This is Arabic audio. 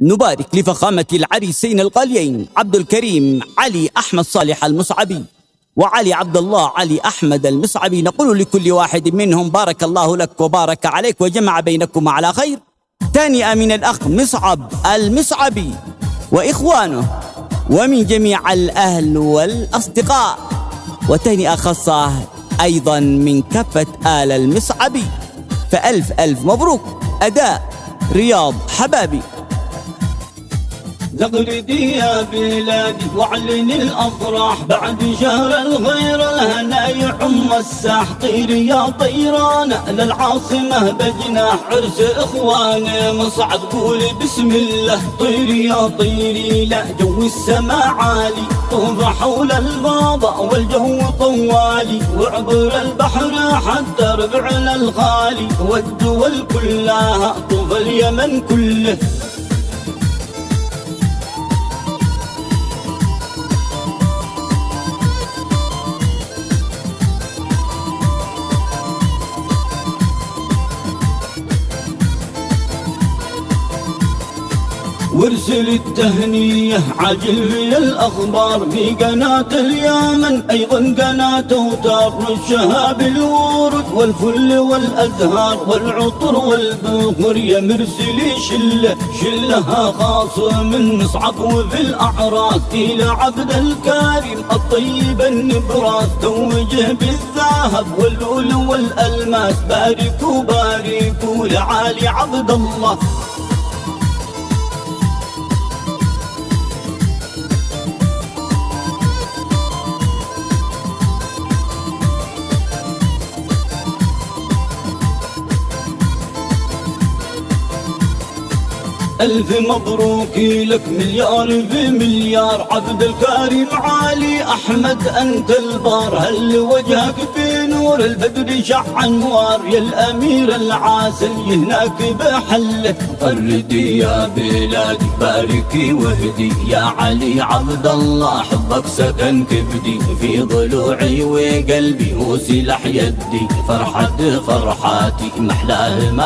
نبارك لفخامة العريسين الغاليين عبد الكريم علي أحمد صالح المصعبي وعلي عبد الله علي أحمد المصعبي. نقول لكل واحد منهم بارك الله لك وبارك عليك وجمع بينكم على خير. تهنئة من الأخ مصعب المصعبي وإخوانه ومن جميع الأهل والأصدقاء، وتهنئة خاصة أيضا من كافة آل المصعبي. فألف ألف مبروك أداء رياض حبابي. زغردي يا بلادي واعلن الافراح بعد شهر الغير، الهنا يعم الساح. طيري يا طيرانه للعاصمه بجناح عرس اخواني مصعب. قولي بسم الله طيري يا طيري لا جو السماء عالي. طوف حول البابا والجو طوالي، وعبر البحر حتى ربعنا الخالي. والدول كلها طوف اليمن كله. وارسل التهنية عاجل في الأخبار في قناة اليمن، أيضا قناة أوتار. رشها بالورد والفل والأزهار والعطر والبخور. يا مرسلي شلها خاصة من مصعب وفي الأعراس. إلى عبد الكريم الطيب النبراس توجه بالذهب واللؤلؤ والألماس. باركوا باركوا لعالي عبد الله. ألف مبروك لك مليار في مليار. عبد الكريم علي أحمد أنت البار. هل وجهك في نور البدر شع أنوار. يا الأمير العاسل هناك بحله. غردي يا بلادي باركي واهدي. يا علي عبد الله حبك سكن كبدي. في ضلوعي وقلبي هو سلاح يدي. فرحة فرحاتي محلاه ما